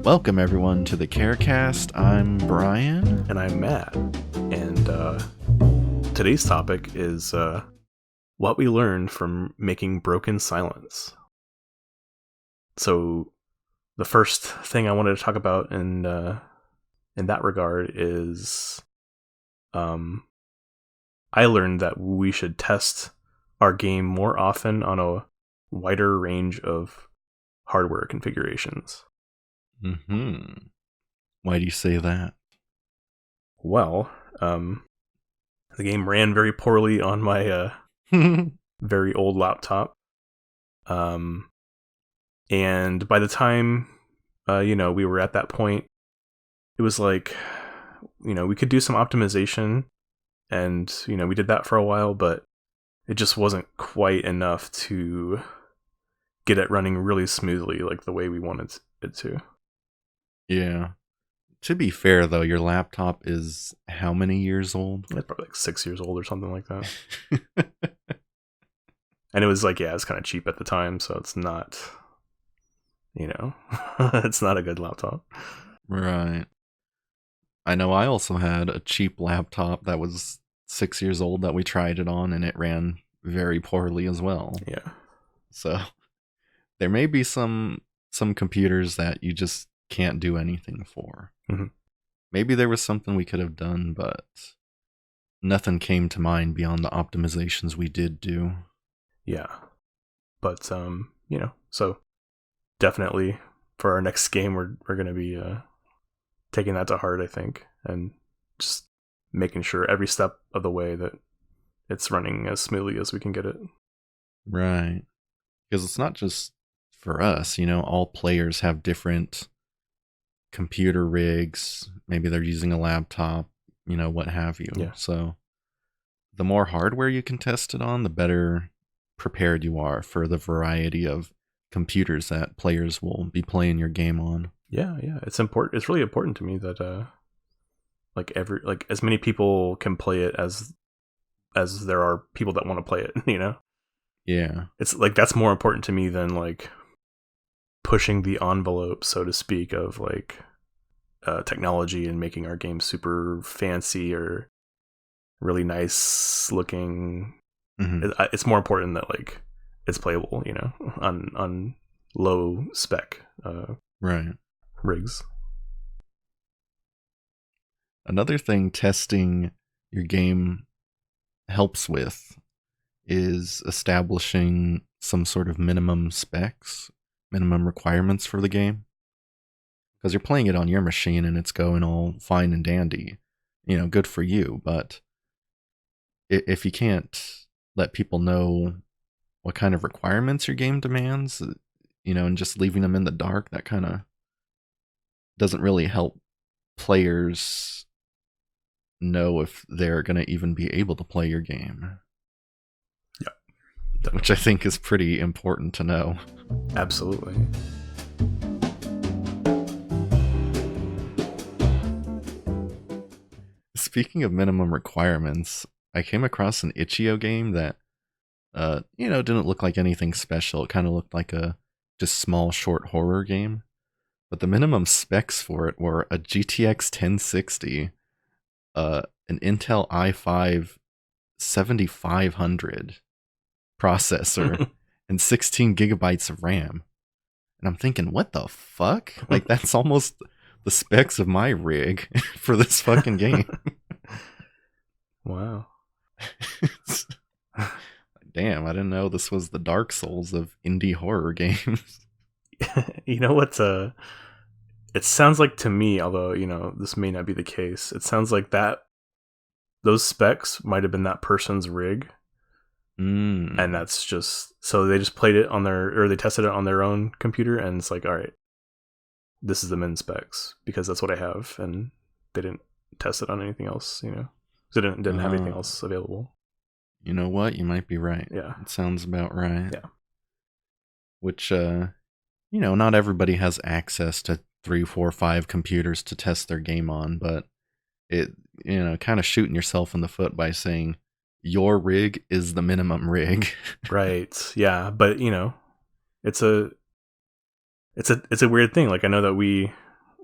Welcome everyone to the CareCast. I'm Brian. And I'm Matt. And today's topic is what we learned from making broken silence. So the first thing I wanted to talk about in that regard is I learned that we should test our game more often on a wider range of hardware configurations. Why do you say that? Well, the game ran very poorly on my very old laptop. And by the time, we were at that point, it was like, we could do some optimization, and, we did that for a while, but it just wasn't quite enough to get it running really smoothly, like the way we wanted it to. Yeah. To be fair, though, your laptop is how many years old? It's probably like 6 years old or something like that. And it was like, it's kind of cheap at the time, so it's not, it's not a good laptop. Right. I know I also had a cheap laptop that was 6 years old that we tried it on, and it ran very poorly as well. Yeah. So there may be some computers that you just can't do anything for. Mm-hmm. Maybe there was something we could have done, but nothing came to mind beyond the optimizations we did do. Yeah. But, so definitely for our next game, we're going to be taking that to heart, I think, and just making sure every step of the way that it's running as smoothly as we can get it. Right. Because it's not just for us, all players have different computer rigs. Maybe they're using a laptop, what have you. Yeah. So the more hardware you can test it on, the better prepared you are for the variety of computers that players will be playing your game on. Yeah. It's important. It's really important to me that as many people can play it as there are people that want to play it, Yeah. It's like that's more important to me than like pushing the envelope, so to speak, of like technology and making our game super fancy or really nice looking. Mm-hmm. It's more important that like it's playable, on low spec Right. rigs. Another thing testing your game helps with is establishing some sort of minimum specs, minimum requirements for the game. Because you're playing it on your machine and it's going all fine and dandy, good for you. But if you can't let people know what kind of requirements your game demands, and just leaving them in the dark, that kind of doesn't really help players know if they're going to even be able to play your game. Yeah. Which I think is pretty important to know. Absolutely. Speaking of minimum requirements, I came across an itch.io game that, didn't look like anything special. It kind of looked like a just small short horror game. But the minimum specs for it were a GTX 1060, an Intel i5 7500 processor, and 16 gigabytes of RAM. And I'm thinking, what the fuck? Like, that's almost the specs of my rig for this fucking game. Wow. Damn, I didn't know this was the Dark Souls of indie horror games. You know what? It sounds like to me, although this may not be the case, it sounds like those specs might have been that person's rig, and that's just so they just played it on they tested it on their own computer, and it's like, all right, this is the min specs because that's what I have, and they didn't test it on anything else, because it didn't have anything else available. You know what? You might be right. Yeah, it sounds about right. Yeah, which not everybody has access to 3, 4, 5 computers to test their game on, but it, kind of shooting yourself in the foot by saying your rig is the minimum rig. Right. Yeah, but it's a weird thing. Like, I know that we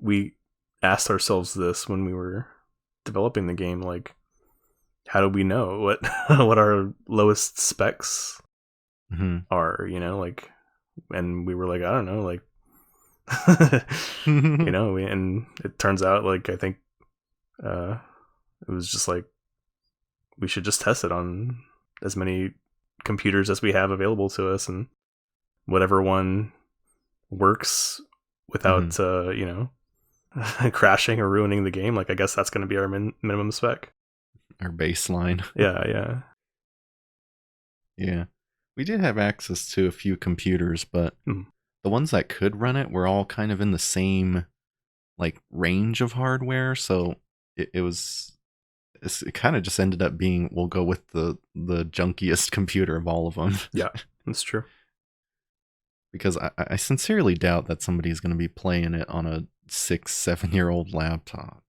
we asked ourselves this when we were developing the game, like, how do we know what what our lowest specs are, like, and we were like, I don't know, like, and it turns out, like, I think it was just like, we should just test it on as many computers as we have available to us, and whatever one works without crashing or ruining the game, like, I guess that's going to be our minimum spec, our baseline. yeah We did have access to a few computers, but the ones that could run it were all kind of in the same like range of hardware, so it kind of just ended up being, we'll go with the junkiest computer of all of them. Yeah, that's true. Because I sincerely doubt that somebody's going to be playing it on a 6-7-year-old laptop.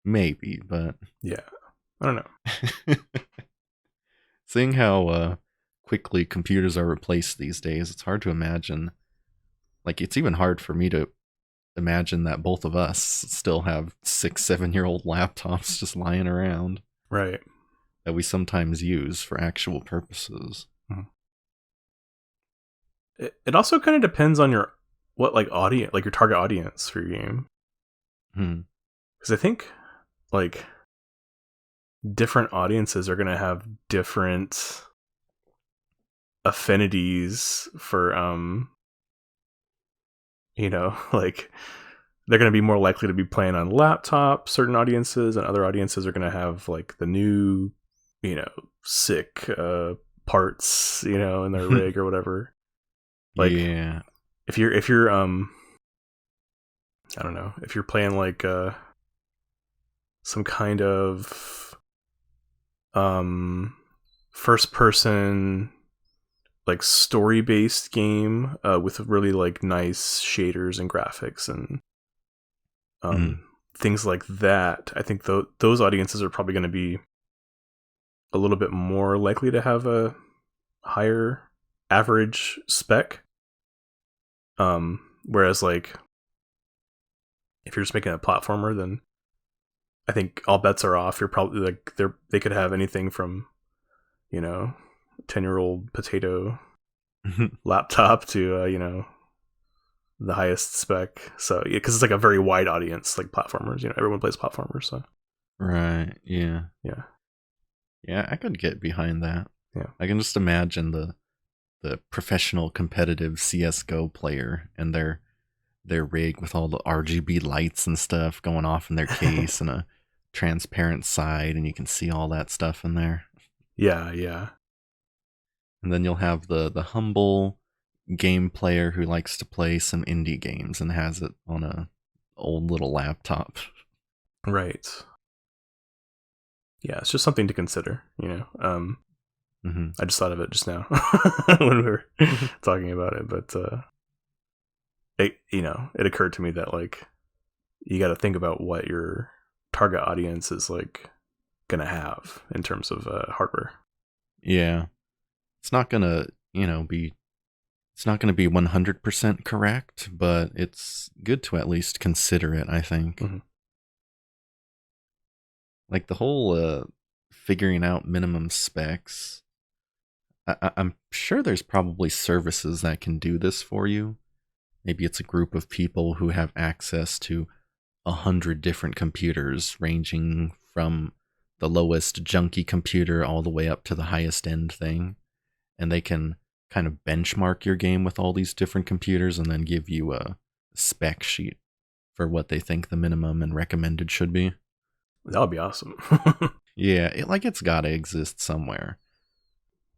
Maybe, but yeah, I don't know. Seeing how quickly computers are replaced these days, it's hard to imagine. Like, it's even hard for me to imagine that both of us still have 6-7-year-old laptops just lying around, right, that we sometimes use for actual purposes. It also kind of depends on your audience, like your target audience for your game, because I think like different audiences are going to have different affinities for like, they're going to be more likely to be playing on laptop, certain audiences, and other audiences are going to have like the new, sick parts, in their rig or whatever. Like, yeah, if you're I don't know, if you're playing like some kind of first person, like, story based game with really like nice shaders and graphics and things like that, I think those audiences are probably going to be a little bit more likely to have a higher average spec. Whereas, like, if you're just making a platformer, then I think all bets are off. You're probably like, they could have anything from 10-year-old potato laptop to the highest spec. So yeah, because it's like a very wide audience, like platformers. Everyone plays platformers. So right, yeah, I could get behind that. Yeah, I can just imagine the professional competitive CS:GO player and their rig with all the RGB lights and stuff going off in their case and a transparent side, and you can see all that stuff in there. Yeah. And then you'll have the humble game player who likes to play some indie games and has it on a old little laptop. Right. Yeah, it's just something to consider, I just thought of it just now when we were talking about it, but it occurred to me that, like, you got to think about what your target audience is like gonna have in terms of hardware. Yeah, it's not gonna be 100% correct, but it's good to at least consider it, I think. Like, the whole figuring out minimum specs, I'm sure there's probably services that can do this for you. Maybe it's a group of people who have access to 100 different computers, ranging from the lowest junky computer all the way up to the highest end thing. And they can kind of benchmark your game with all these different computers and then give you a spec sheet for what they think the minimum and recommended should be. That would be awesome. Yeah, it's got to exist somewhere.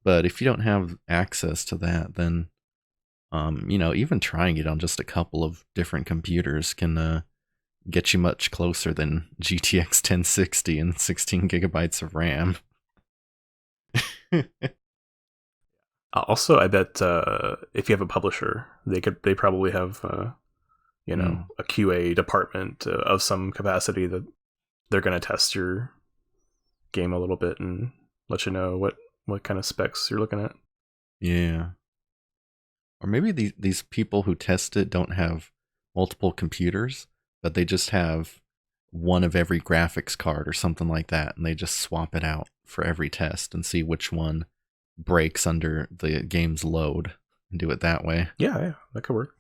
But if you don't have access to that, then even trying it on just a couple of different computers can get you much closer than GTX 1060 and 16 gigabytes of RAM. Also, I bet if you have a publisher, they probably have a QA department of some capacity that they're going to test your game a little bit and let you know what kind of specs you're looking at. Yeah. Or maybe these people who test it don't have multiple computers. but they just have one of every graphics card or something like that, and they just swap it out for every test and see which one breaks under the game's load and do it that way. Yeah, that could work.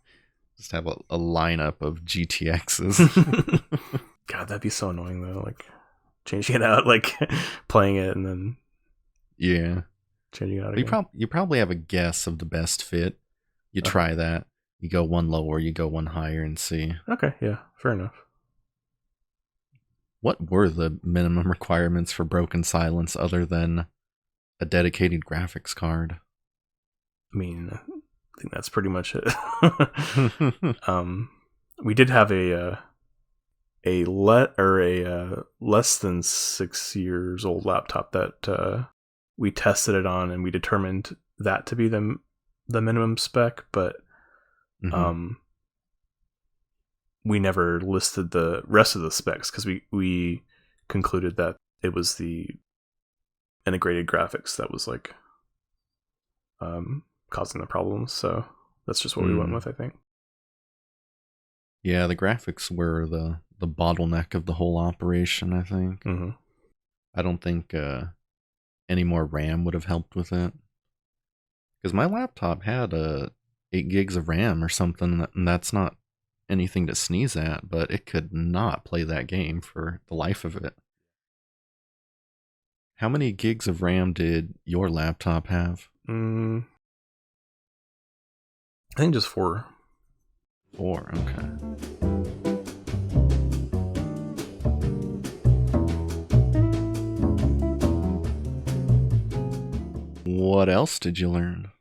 Just have a lineup of GTXs. God, that'd be so annoying though. Like changing it out, like playing it and then changing it out again. You probably have a guess of the best fit. You try that. You go one lower, you go one higher, and see. Okay, yeah, fair enough. What were the minimum requirements for Broken Silence other than a dedicated graphics card? I mean, I think that's pretty much it. We did have a less than 6 years old laptop that we tested it on, and we determined that to be the minimum spec, but we never listed the rest of the specs because we concluded that it was the integrated graphics that was like causing the problems. So that's just what we went with, I think. Yeah, the graphics were the bottleneck of the whole operation, I think. I don't think any more RAM would have helped with it. Because my laptop had 8 gigs of RAM or something, and that's not anything to sneeze at, but it could not play that game for the life of it. How many gigs of RAM did your laptop have? I think just 4. 4, okay. What else did you learn?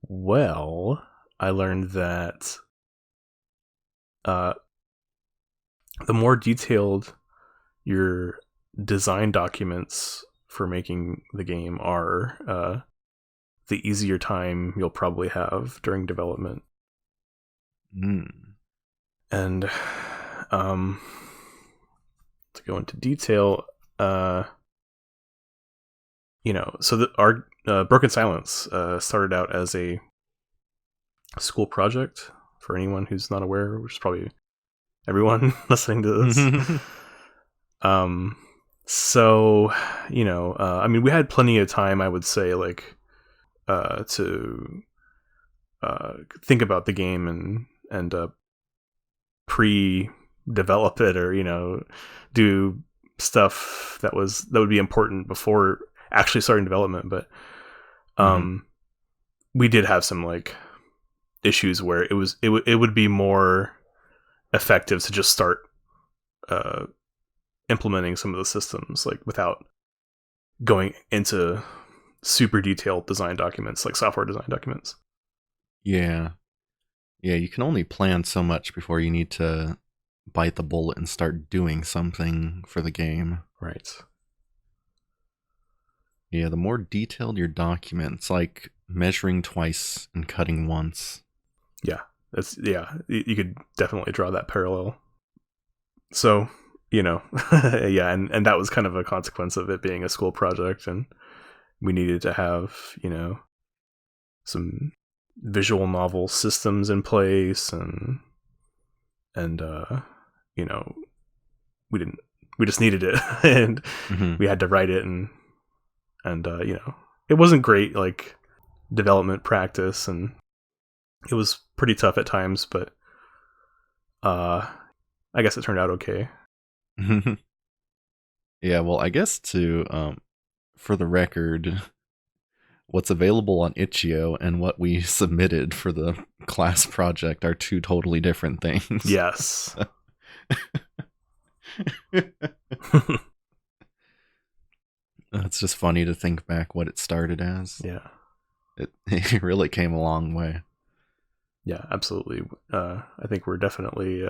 Well, I learned that the more detailed your design documents for making the game are, the easier time you'll probably have during development. And to go into detail, so our Broken Silence started out as a school project. For anyone who's not aware, which is probably everyone listening to this. So, I mean, we had plenty of time, I would say, like, to think about the game and pre-develop it, or do stuff that would be important before actually starting development. But we did have some like issues where it would be more effective to just start implementing some of the systems like without going into super detailed design documents, like software design documents. Yeah, you can only plan so much before you need to bite the bullet and start doing something for the game. Right. Yeah, the more detailed your documents, like measuring twice and cutting once. Yeah, you could definitely draw that parallel. So, yeah, and that was kind of a consequence of it being a school project, and we needed to have, some visual novel systems in place, and we just needed it, and we had to write it, and it wasn't great like development practice, and it was pretty tough at times, but I guess it turned out okay. Yeah, well, I guess for the record, what's available on Itch.io and what we submitted for the class project are 2 totally different things. Yes. It's just funny to think back what it started as. Yeah. It really came a long way. Yeah, absolutely. I think we're definitely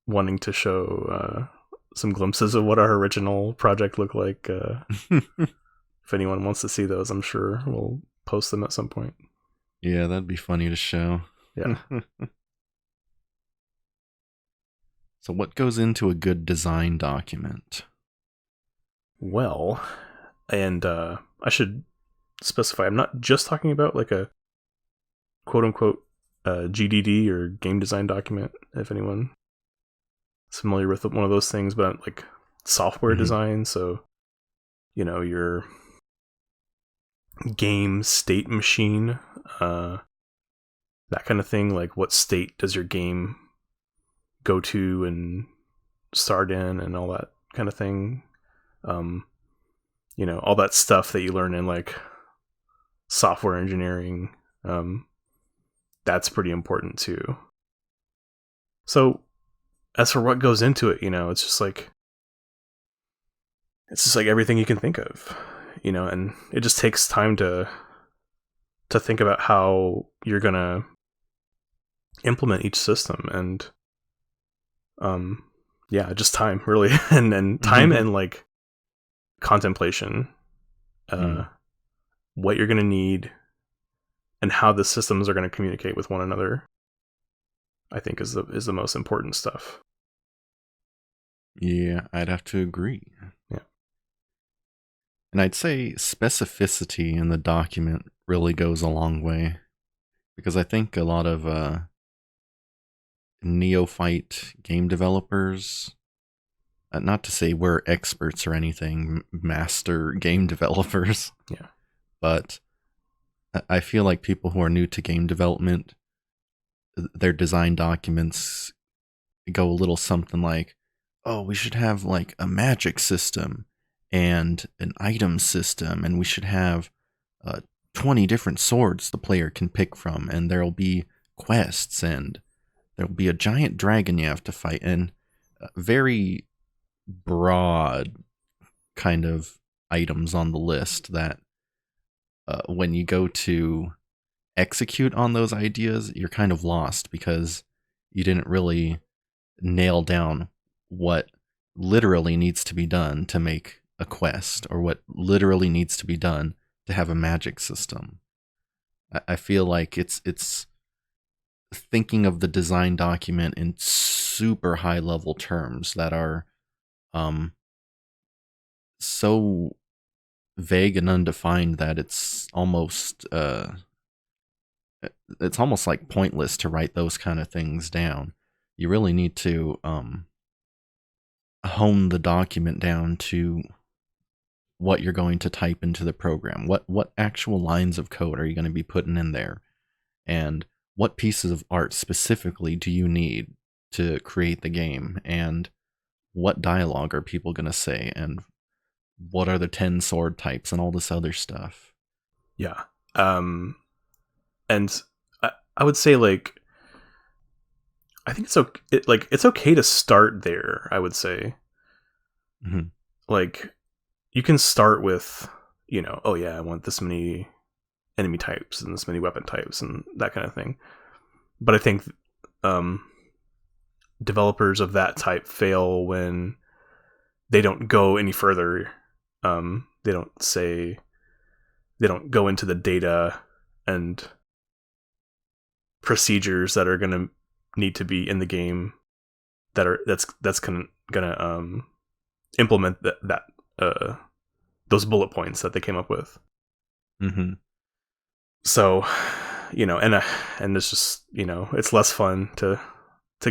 wanting to show some glimpses of what our original project looked like. If anyone wants to see those, I'm sure we'll post them at some point. Yeah, that'd be funny to show. Yeah. So what goes into a good design document? Well, and I should specify, I'm not just talking about like a quote-unquote GDD, or game design document, if anyone is familiar with one of those things, but like software design. So, your game state machine, that kind of thing. Like, what state does your game go to and start in, and all that kind of thing. All that stuff that you learn in like software engineering. That's pretty important too. So as for what goes into it, it's just like everything you can think of, and it just takes time to think about how you're gonna implement each system, and just time, really. and time and like contemplation, what you're gonna need and how the systems are going to communicate with one another, I think is the most important stuff. Yeah, I'd have to agree. Yeah. And I'd say specificity in the document really goes a long way, because I think a lot of neophyte game developers, not to say we're experts or anything, master game developers, yeah, but I feel like people who are new to game development, their design documents go a little something like, oh, we should have like a magic system and an item system, and we should have 20 different swords the player can pick from, and there'll be quests, and there'll be a giant dragon you have to fight, and very broad kind of items on the list that when you go to execute on those ideas, you're kind of lost because you didn't really nail down what literally needs to be done to make a quest, or what literally needs to be done to have a magic system. I feel like it's thinking of the design document in super high level terms that are so vague and undefined that it's almost like pointless to write those kind of things down. You really need to hone the document down to what you're going to type into the program. What actual lines of code are you going to be putting in there? And what pieces of art specifically do you need to create the game? And what dialogue are people going to say? And what are the 10 sword types and all this other stuff? Yeah. And I would say, like, I think it's okay to start there, I would say. Mm-hmm. Like, you can start with, oh yeah, I want this many enemy types and this many weapon types and that kind of thing. But I think developers of that type fail when they don't go any further. They don't go into the data and procedures that are going to need to be in the game that's gonna implement that those bullet points that they came up with. Mm-hmm. So, and it's just, it's less fun to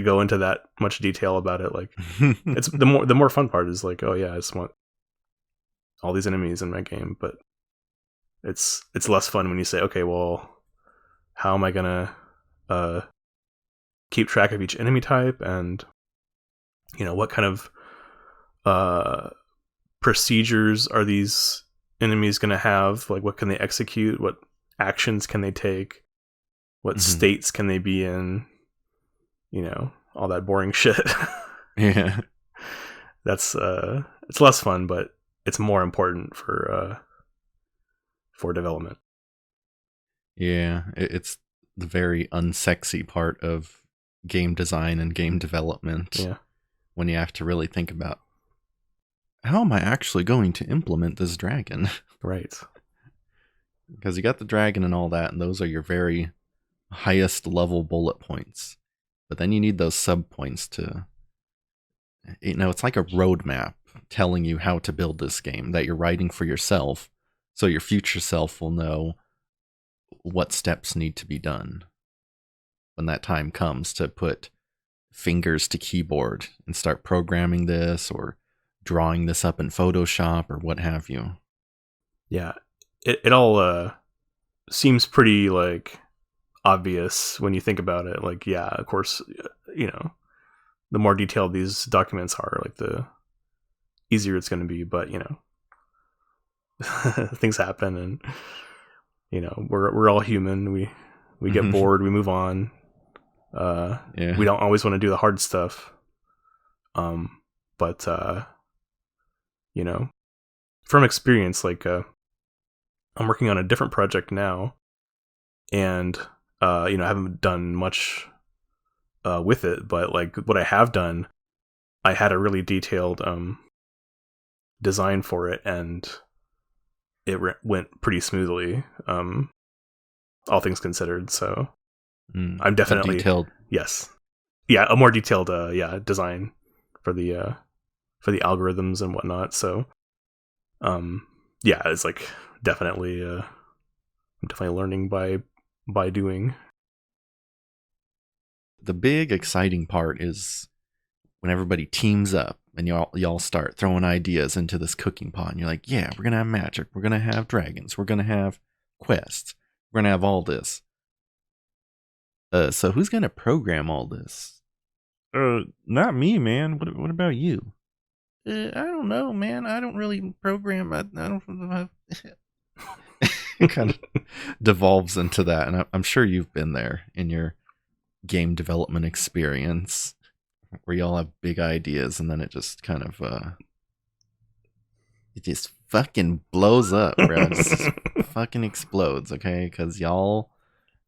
go into that much detail about it. Like, it's the more fun part is like, oh yeah, I just want all these enemies in my game. But it's less fun when you say, okay, well, how am I gonna keep track of each enemy type, and what kind of procedures are these enemies gonna have? Like, what can they execute? What actions can they take? What states can they be in? All that boring shit. Yeah. That's it's less fun, but it's more important for development. Yeah, it's the very unsexy part of game design and game development. Yeah. When you have to really think about, how am I actually going to implement this dragon? Right. Because you got the dragon and all that, and those are your very highest level bullet points. But then you need those sub points to, it's like a roadmap telling you how to build this game that you're writing for yourself, so your future self will know what steps need to be done. when that time comes to put fingers to keyboard and start programming this or drawing this up in Photoshop or what have you. Yeah, it all seems pretty like obvious when you think about it. Like, yeah, of course, the more detailed these documents are, like the easier it's going to be. But things happen, and we're all human. We get bored, we move on. We don't always want to do the hard stuff. But from experience, like I'm working on a different project now, and I haven't done much with it, but like what I have done, I had a really detailed design for it, and it went pretty smoothly, all things considered. So I'm definitely detailed. Yes, yeah, a more detailed design for the algorithms and whatnot. So it's like definitely I'm definitely learning by doing. The big exciting part is when everybody teams up and y'all start throwing ideas into this cooking pot, and you're like, yeah, we're gonna have magic, we're gonna have dragons, we're gonna have quests, we're gonna have all this. So who's gonna program all this? Not me, man. What about you? I don't know, man. I don't really program. I don't. It kind of devolves into that, and I'm sure you've been there in your game development experience, where y'all have big ideas, and then it just kind of it just fucking blows up, bro. It just fucking explodes, okay? Because y'all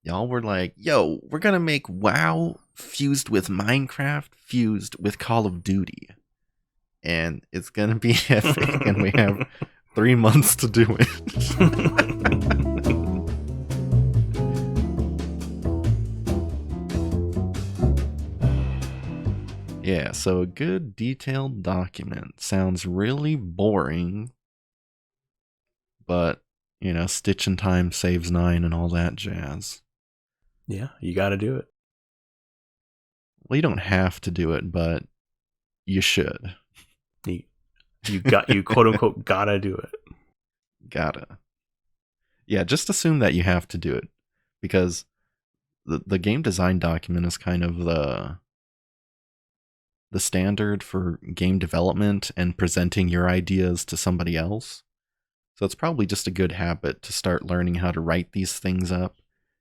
were like, yo, we're gonna make WoW fused with Minecraft, fused with Call of Duty, and it's gonna be epic, and we have 3 months to do it. Yeah, so a good detailed document sounds really boring, but, stitch in time saves 9 and all that jazz. Yeah, you gotta do it. Well, you don't have to do it, but you should. You quote unquote gotta do it. Gotta. Yeah, just assume that you have to do it, because the game design document is kind of the standard for game development and presenting your ideas to somebody else. So it's probably just a good habit to start learning how to write these things up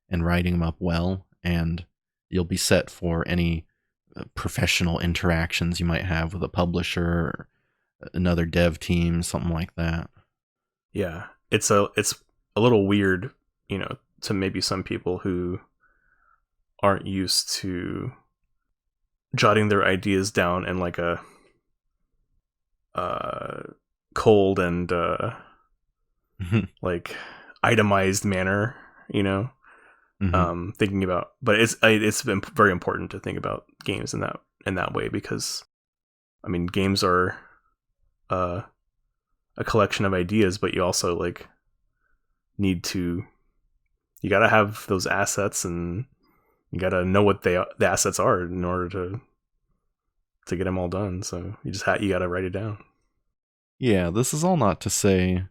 and writing them up well, and you'll be set for any professional interactions you might have with a publisher or another dev team, something like that. Yeah, it's a little weird, to maybe some people who aren't used to jotting their ideas down in like a cold and like itemized manner, thinking about, but it's been very important to think about games in that way, because I mean, games are a collection of ideas, but you also like you gotta have those assets, and you gotta know what the assets are in order to get them all done. So you gotta write it down. Yeah, this is all not to say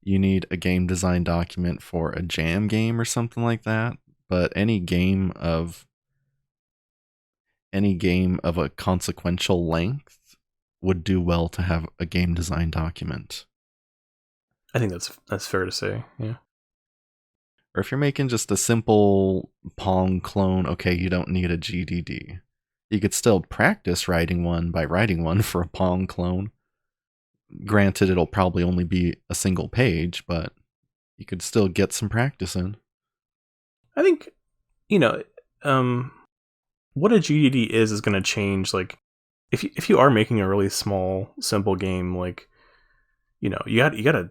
you need a game design document for a jam game or something like that, but any game of a consequential length would do well to have a game design document. I think that's fair to say, yeah. Or if you're making just a simple Pong clone, okay, you don't need a GDD. You could still practice writing one by writing one for a Pong clone. Granted, it'll probably only be a single page, but you could still get some practice in. I think, what a GDD is going to change. Like, if you are making a really small, simple game, like, you gotta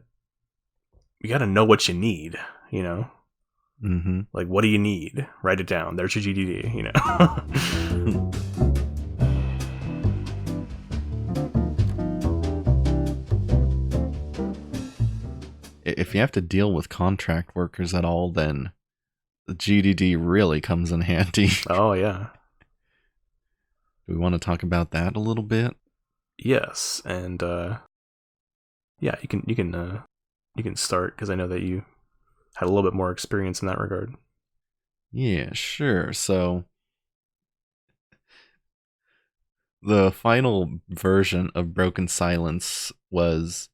know what you need, Mm-hmm. Like, what do you need? Write it down. There's your GDD, If you have to deal with contract workers at all, then GDD really comes in handy. Oh yeah. Do we want to talk about that a little bit? Yes, and yeah, you can start because I know that you had a little bit more experience in that regard. Yeah, sure. So the final version of Broken Silence was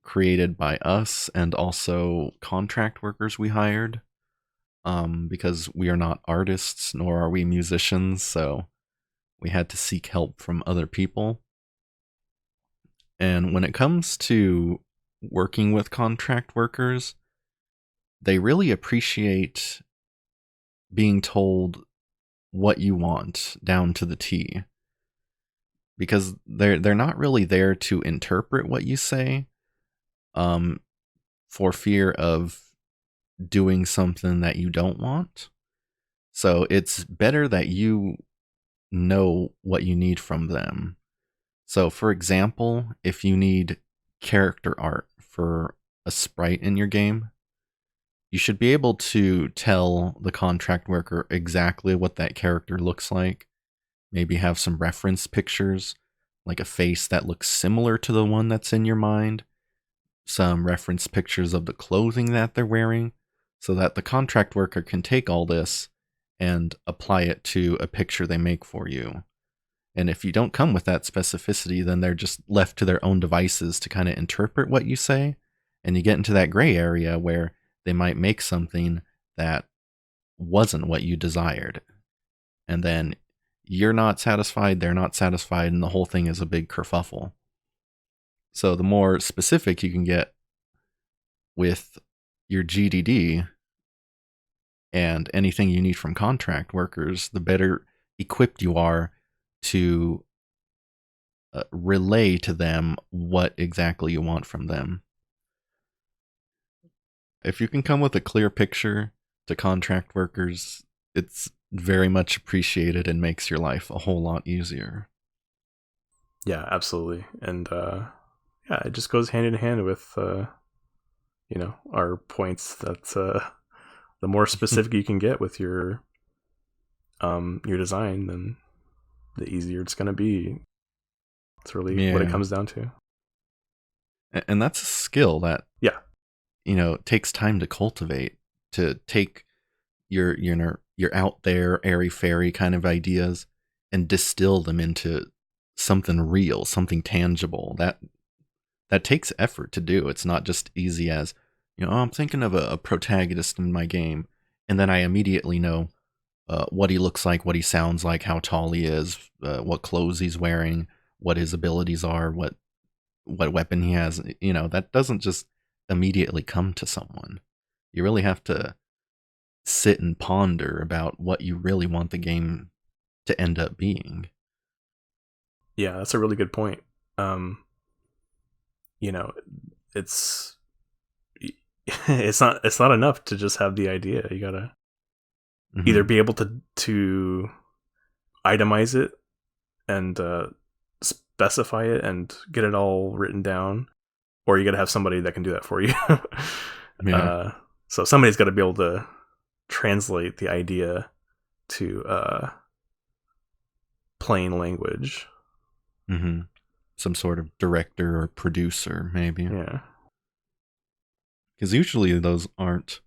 created by us and also contract workers we hired, because we are not artists nor are we musicians, so we had to seek help from other people. And when it comes to working with contract workers, they really appreciate being told what you want down to the T, because they're not really there to interpret what you say, um, for fear of doing something that you don't want. So it's better that you know what you need from them. So, for example, if you need character art for a sprite in your game, you should be able to tell the contract worker exactly what that character looks like. Maybe have some reference pictures, like a face that looks similar to the one that's in your mind, some reference pictures of the clothing that they're wearing, so that the contract worker can take all this and apply it to a picture they make for you. And if you don't come with that specificity, then they're just left to their own devices to kind of interpret what you say. And you get into that gray area where they might make something that wasn't what you desired. And then you're not satisfied, they're not satisfied, and the whole thing is a big kerfuffle. So the more specific you can get with your GDD and anything you need from contract workers, the better equipped you are to relay to them what exactly you want from them. If you can come with a clear picture to contract workers, it's very much appreciated and makes your life a whole lot easier. Yeah, absolutely. And yeah, it just goes hand in hand with our points that the more specific you can get with your design, then the easier it's going to be. It's really what it Yeah. comes down to. And that's a skill that, Yeah. takes time to cultivate, to take your out there airy fairy kind of ideas and distill them into something real, something tangible. That takes effort to do. It's not just easy as, I'm thinking of a protagonist in my game, and then I immediately know what he looks like, what he sounds like, how tall he is, what clothes he's wearing, what his abilities are, what weapon he has. That doesn't just immediately come to someone. You really have to sit and ponder about what you really want the game to end up being. Yeah, that's a really good point. It's it's not enough to just have the idea. You gotta either be able to itemize it and specify it and get it all written down, or you gotta have somebody that can do that for you. Yeah. So somebody's got to be able to translate the idea to plain language. Mm-hmm. Some sort of director or producer, maybe. Yeah. Because usually those aren't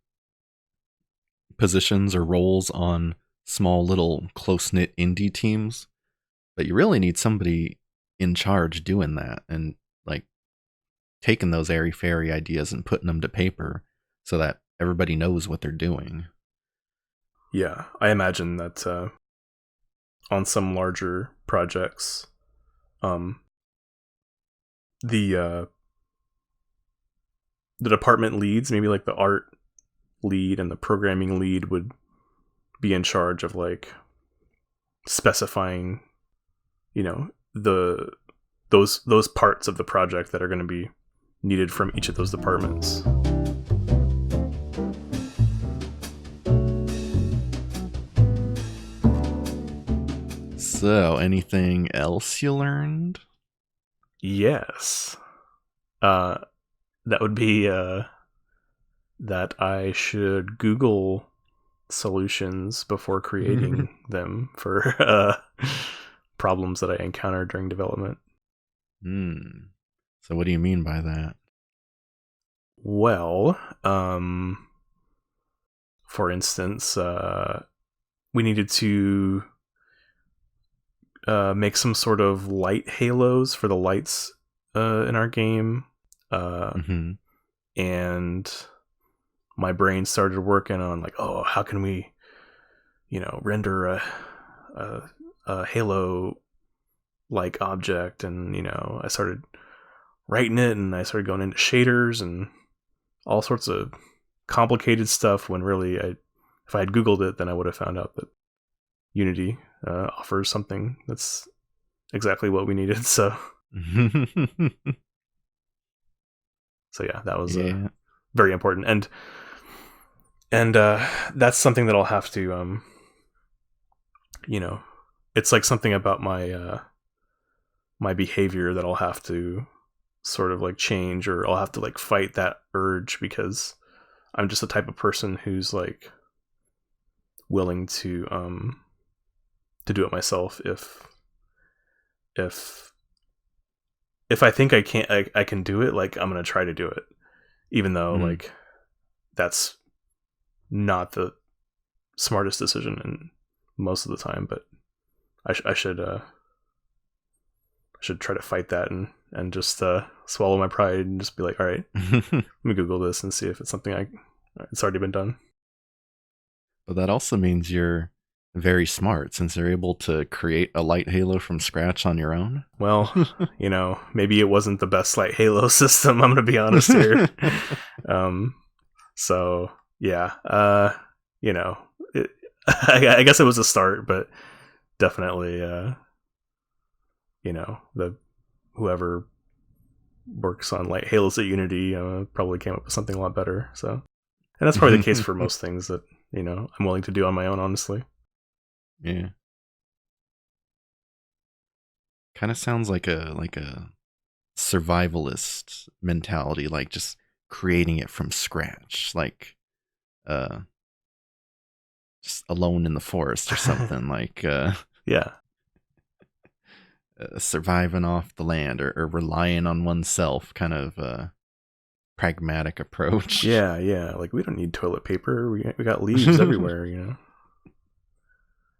positions or roles on small little close-knit indie teams, but you really need somebody in charge doing that and like taking those airy-fairy ideas and putting them to paper so that everybody knows what they're doing. Yeah, I imagine that on some larger projects, the department leads, maybe like the art lead and the programming lead, would be in charge of like specifying, those parts of the project that are going to be needed from each of those departments. So, anything else you learned? Yes. That would be that I should Google solutions before creating them for problems that I encountered during development. So what do you mean by that? Well, for instance, we needed to make some sort of light halos for the lights in our game. And my brain started working on like, oh, how can we, render a halo like object? And, I started writing it, and I started going into shaders and all sorts of complicated stuff when really if I had Googled it, then I would have found out that Unity offers something that's exactly what we needed. So yeah, that was very important. And that's something that I'll have to, it's like something about my my behavior that I'll have to sort of like change, or I'll have to like fight that urge, because I'm just the type of person who's like willing to do it myself if I think I can do it. Like, I'm gonna try to do it, even though like that's not the smartest decision in most of the time. But I should try to fight that and just swallow my pride and just be like, all right, let me Google this and see if it's something it's already been done. But that also means you're very smart, since you're able to create a light halo from scratch on your own. Well, maybe it wasn't the best light halo system, I'm gonna be honest here. So yeah, I guess it was a start, but definitely the whoever works on light halos at Unity probably came up with something a lot better. So, and that's probably the case for most things that I'm willing to do on my own, honestly. Yeah. Kind of sounds like a survivalist mentality, like just creating it from scratch, like just alone in the forest or something. Like yeah, surviving off the land, or relying on oneself, kind of pragmatic approach. Yeah. Like, we don't need toilet paper. We got leaves everywhere.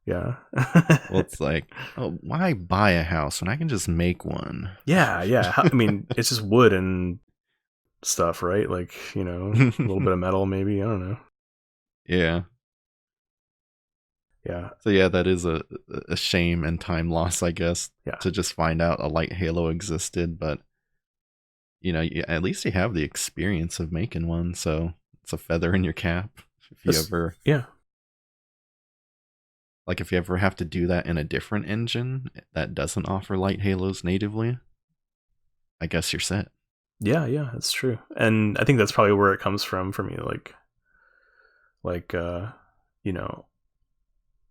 Yeah. Well, it's like, oh, why buy a house when I can just make one? Yeah. I mean, it's just wood and stuff, right? Like, a little bit of metal, maybe. I don't know. Yeah. Yeah. So yeah, that is a shame and time loss, I guess, Yeah. to just find out a light halo existed. But at least you have the experience of making one, so it's a feather in your cap. If you ever have to do that in a different engine that doesn't offer light halos natively, I guess you're set. Yeah, that's true. And I think that's probably where it comes from for me. Like,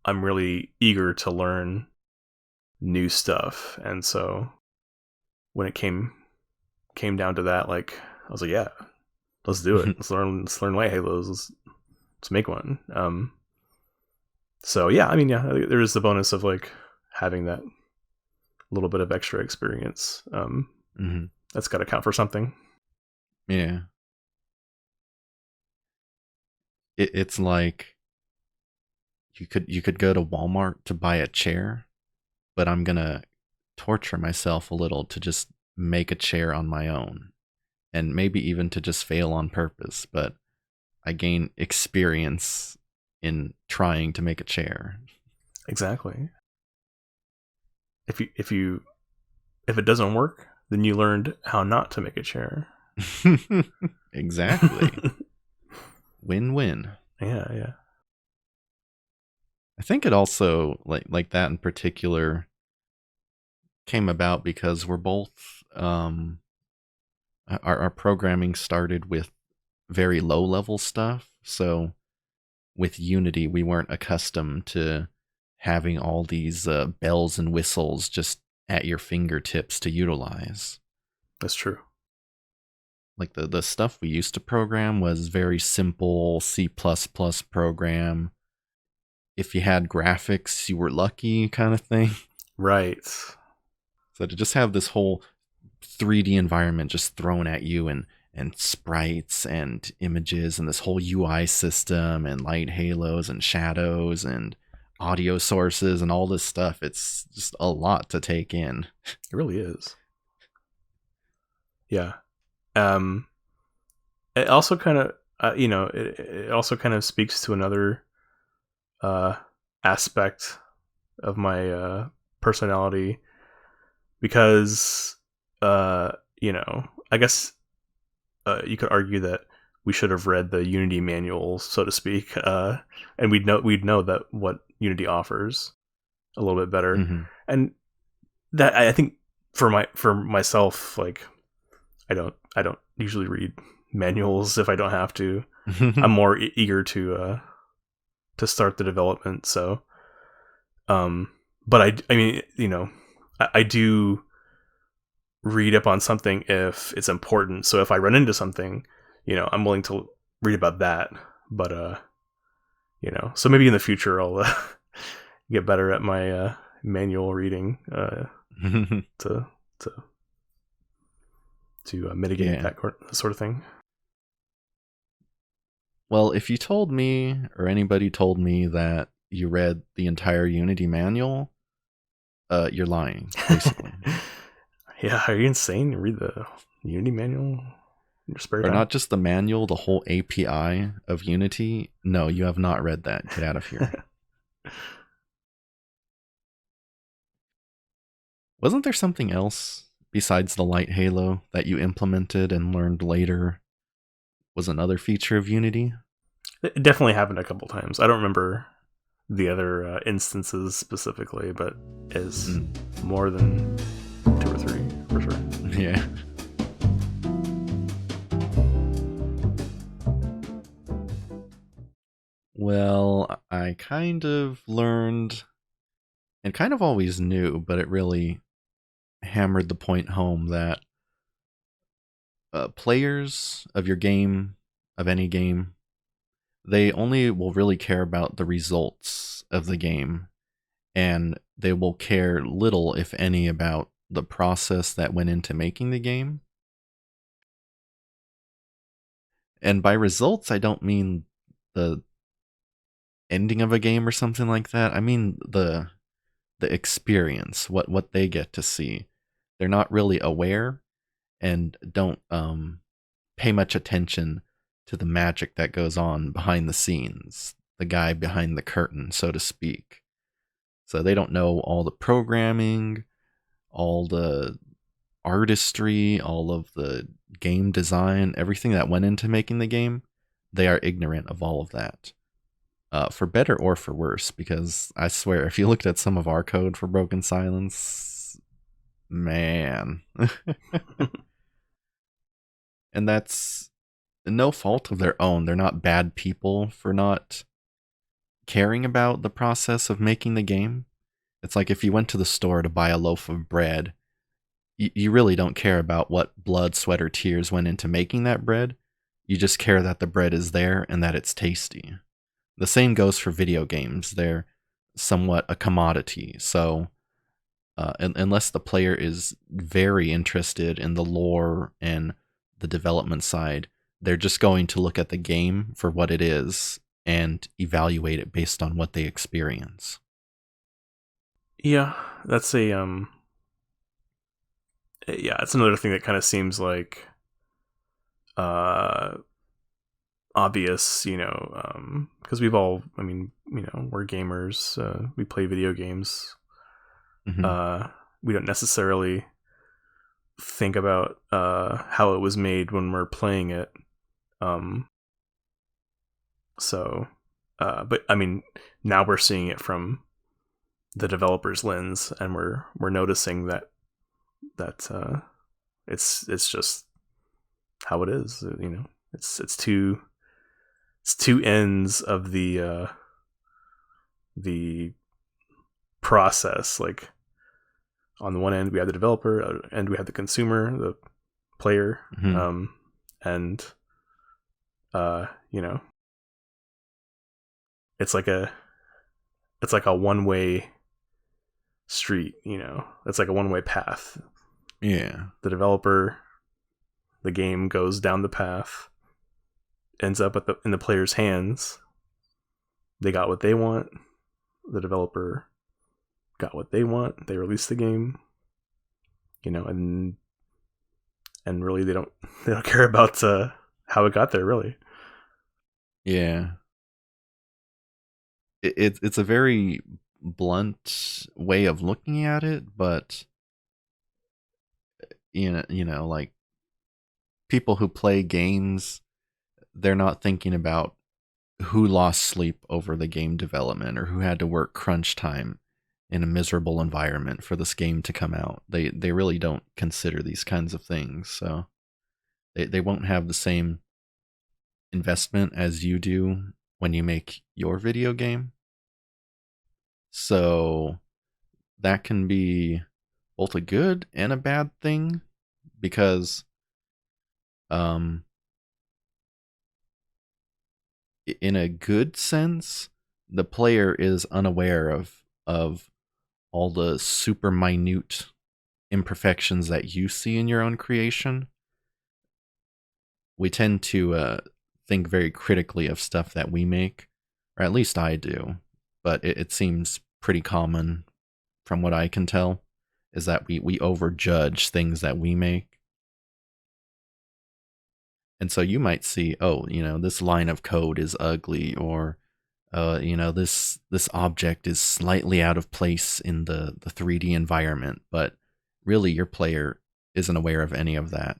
I'm really eager to learn new stuff. And so when it came down to that, like, I was like, yeah, let's do it. Let's learn light halos. Let's make one. So yeah, I mean, yeah, there is the bonus of like having that little bit of extra experience. That's got to count for something. Yeah. It's like you could go to Walmart to buy a chair, but I'm gonna torture myself a little to just make a chair on my own, and maybe even to just fail on purpose, but I gain experience in trying to make a chair. Exactly. If it doesn't work, then you learned how not to make a chair. Exactly. Win-win. Yeah. I think it also, like that in particular, came about because we're both our programming started with very low level stuff. So with Unity, we weren't accustomed to having all these bells and whistles just at your fingertips to utilize. That's true. Like the stuff we used to program was very simple C++ program. if you had graphics, you were lucky kind of thing. Right. So to just have this whole 3D environment just thrown at you and sprites and images and this whole UI system and light halos and shadows and audio sources and all this stuff, it's just a lot to take in. It really is. Yeah. It also kind of, it also kind of speaks to another aspect of my personality because, I guess you could argue that we should have read the Unity manual, so to speak, and we'd know that what Unity offers a little bit better. Mm-hmm. And that, I think, for myself, like, I don't usually read manuals if I don't have to. I'm more eager to start the development. So, but I mean, I do read up on something if it's important. So if I run into something, I'm willing to read about that. But so maybe in the future I'll get better at my manual reading to mitigate that sort of thing. Well, if you told me or anybody told me that you read the entire Unity manual, you're lying, basically. Yeah, are you insane? You read the Unity manual in your spare time? Or not just the manual, the whole API of Unity? No, you have not read that. Get out of here. Wasn't there something else besides the light halo that you implemented and learned later was another feature of Unity? It definitely happened a couple times. I don't remember the other instances specifically, but it's more than 2 or 3 for sure. Yeah. Well, I kind of learned and kind of always knew, but it really hammered the point home that players of your game, of any game, they only will really care about the results of the game, and they will care little, if any, about the process that went into making the game. And by results, I don't mean the ending of a game or something like that. I mean the experience, what they get to see. They're not really aware and don't pay much attention to the magic that goes on behind the scenes, the guy behind the curtain, so to speak. So they don't know all the programming, all the artistry, all of the game design, everything that went into making the game. They are ignorant of all of that. For better or for worse, because I swear, if you looked at some of our code for Broken Silence, man. And that's no fault of their own. They're not bad people for not caring about the process of making the game. It's like if you went to the store to buy a loaf of bread, you really don't care about what blood, sweat, or tears went into making that bread. You just care that the bread is there and that it's tasty. The same goes for video games. They're somewhat a commodity. So unless the player is very interested in the lore and the development side, they're just going to look at the game for what it is and evaluate it based on what they experience. Yeah, that's it's another thing that kind of seems like obvious, because we've all, we're gamers, we play video games. Mm-hmm. We don't necessarily think about how it was made when we're playing it. But I mean, now we're seeing it from the developer's lens, and we're noticing that it's just how it is. It's two ends of the process. Like, on the one end we have the developer, and we have the consumer, the player, Mm-hmm. and it's like it's like a one-way street, it's like a one-way path. Yeah. The developer, the game goes down the path, ends up in the player's hands. They got what they want. The developer got what they want. They release the game, and really they don't care about how it got there, really. Yeah. It's a very blunt way of looking at it, but like people who play games, they're not thinking about who lost sleep over the game development or who had to work crunch time in a miserable environment for this game to come out. They really don't consider these kinds of things, so they won't have the same investment as you do when you make your video game. So that can be both a good and a bad thing, because in a good sense, the player is unaware of all the super minute imperfections that you see in your own creation. We tend to think very critically of stuff that we make, or at least I do, but it seems pretty common from what I can tell, is that we overjudge things that we make. And so you might see, oh, this line of code is ugly, or this object is slightly out of place in the 3D environment, but really your player isn't aware of any of that.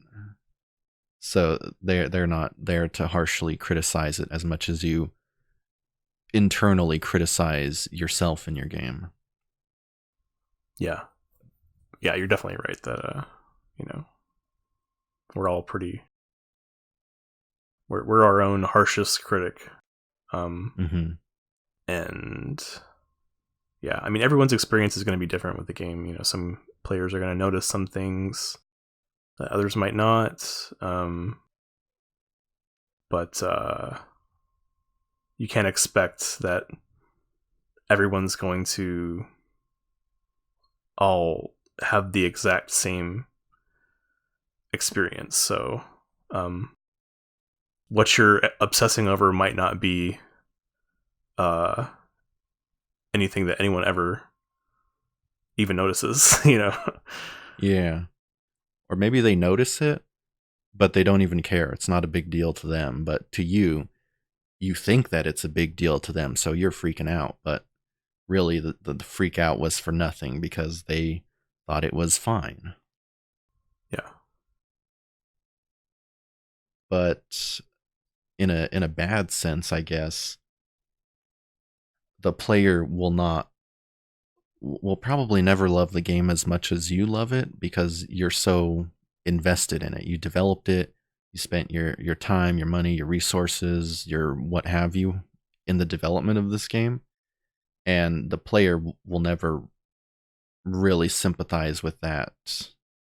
So they're not there to harshly criticize it as much as you internally criticize yourself in your game. Yeah, you're definitely right that we're all pretty. We're our own harshest critic. And yeah, I mean, everyone's experience is going to be different with the game. Some players are going to notice some things that others might not. But you can't expect that everyone's going to all have the exact same experience. So what you're obsessing over might not be anything that anyone ever even notices. Yeah. Or maybe they notice it, but they don't even care. It's not a big deal to them. But to you, you think that it's a big deal to them, so you're freaking out. But really, the freak out was for nothing, because they thought it was fine. Yeah. But in a bad sense, I guess, the player will probably never love the game as much as you love it, because you're so invested in it. You developed it. You spent your time, your money, your resources, your what have you in the development of this game. And the player will never really sympathize with that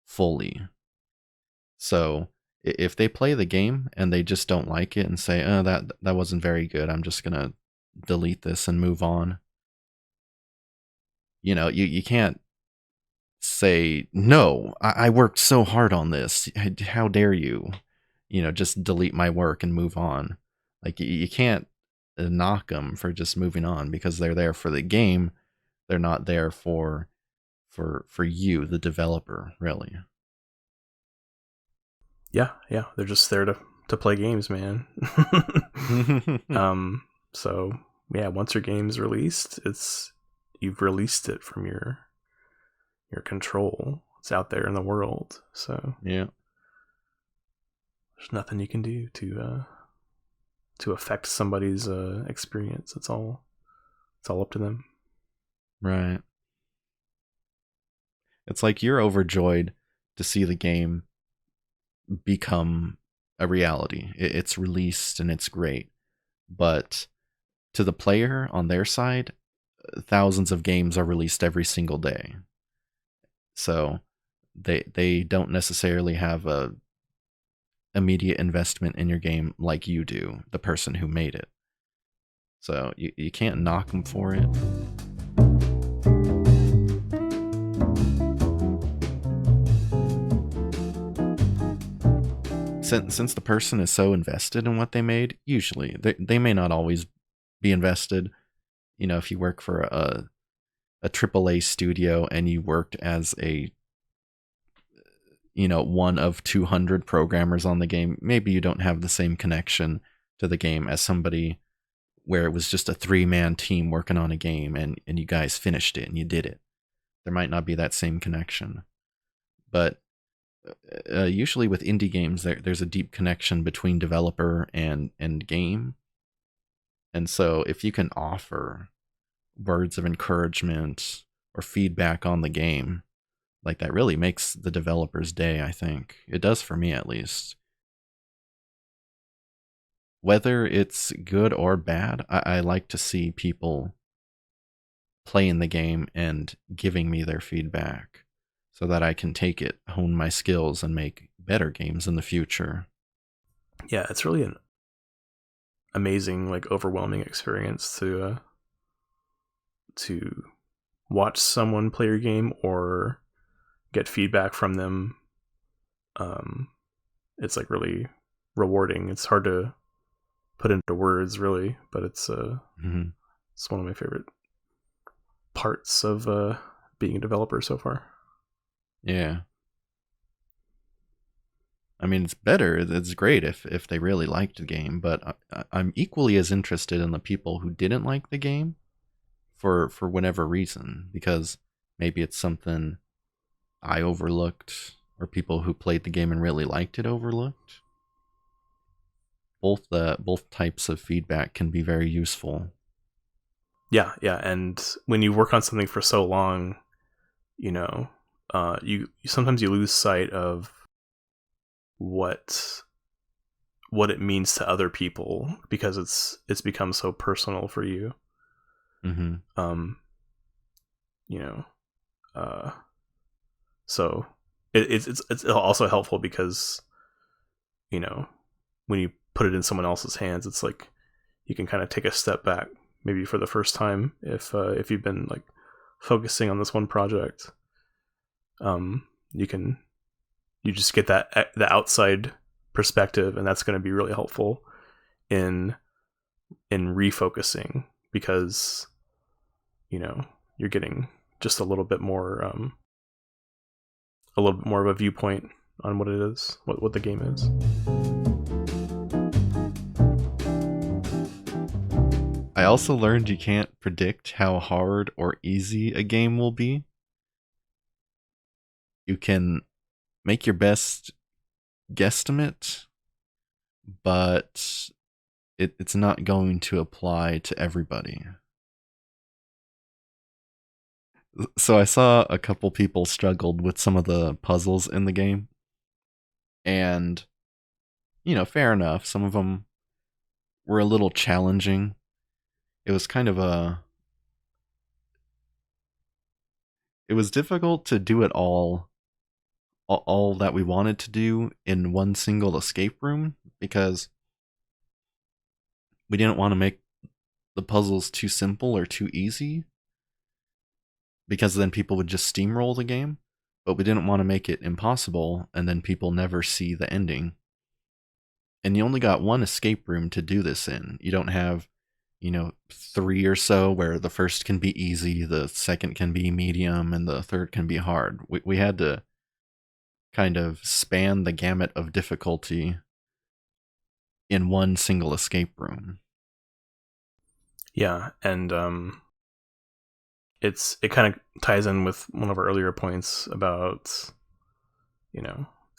fully. So if they play the game and they just don't like it and say, oh, that wasn't very good, I'm just going to delete this and move on. You can't say, no, I worked so hard on this. How dare you? Just delete my work and move on. Like, you can't knock them for just moving on, because they're there for the game. They're not there for you, the developer, really. Yeah, they're just there to play games, man. So yeah, once your game's released, you've released it from your control. It's out there in the world. So yeah, there's nothing you can do to affect somebody's experience. It's all up to them. Right. It's like you're overjoyed to see the game become a reality. It's released and it's great. But to the player on their side, thousands of games are released every single day. So they don't necessarily have a immediate investment in your game like you do, the person who made it. So you can't knock them for it. Since the person is so invested in what they made, usually they may not always be invested. If you work for a AAA studio and you worked as a one of 200 programmers on the game, maybe you don't have the same connection to the game as somebody where it was just a 3-man team working on a game and you guys finished it and you did it. There might not be that same connection. But usually with indie games, there's a deep connection between developer and game. And so if you can offer words of encouragement or feedback on the game, like, that really makes the developer's day, I think. It does for me, at least. Whether it's good or bad, I like to see people playing the game and giving me their feedback so that I can take it, hone my skills, and make better games in the future. Yeah, it's really an amazing, like, overwhelming experience to watch someone play your game or get feedback from them. It's like really rewarding. It's hard to put into words, really, but it's it's one of my favorite parts of being a developer so far. Yeah. I mean, it's better. It's great if they really liked the game, but I'm equally as interested in the people who didn't like the game for whatever reason, because maybe it's something I overlooked, or people who played the game and really liked it overlooked. Both types of feedback can be very useful. Yeah, and when you work on something for so long, you sometimes you lose sight of what it means to other people because it's become so personal for you. Mm-hmm. So it's also helpful because when you put it in someone else's hands, it's like you can kind of take a step back, maybe for the first time, if you've been like focusing on this one project. You just get the outside perspective, and that's going to be really helpful in refocusing, because you're getting just a little bit more of a viewpoint on what it is, what the game is. I also learned you can't predict how hard or easy a game will be. You can make your best guesstimate, but it's not going to apply to everybody. So I saw a couple people struggled with some of the puzzles in the game. And, fair enough. Some of them were a little challenging. It was kind of it was difficult to do it all that we wanted to do in one single escape room, because we didn't want to make the puzzles too simple or too easy, because then people would just steamroll the game. But we didn't want to make it impossible and then people never see the ending. And you only got one escape room to do this in. You don't have 3 or so where the first can be easy, the second can be medium, and the third can be hard. We had to kind of span the gamut of difficulty in one single escape room. Yeah, and it kind of ties in with one of our earlier points about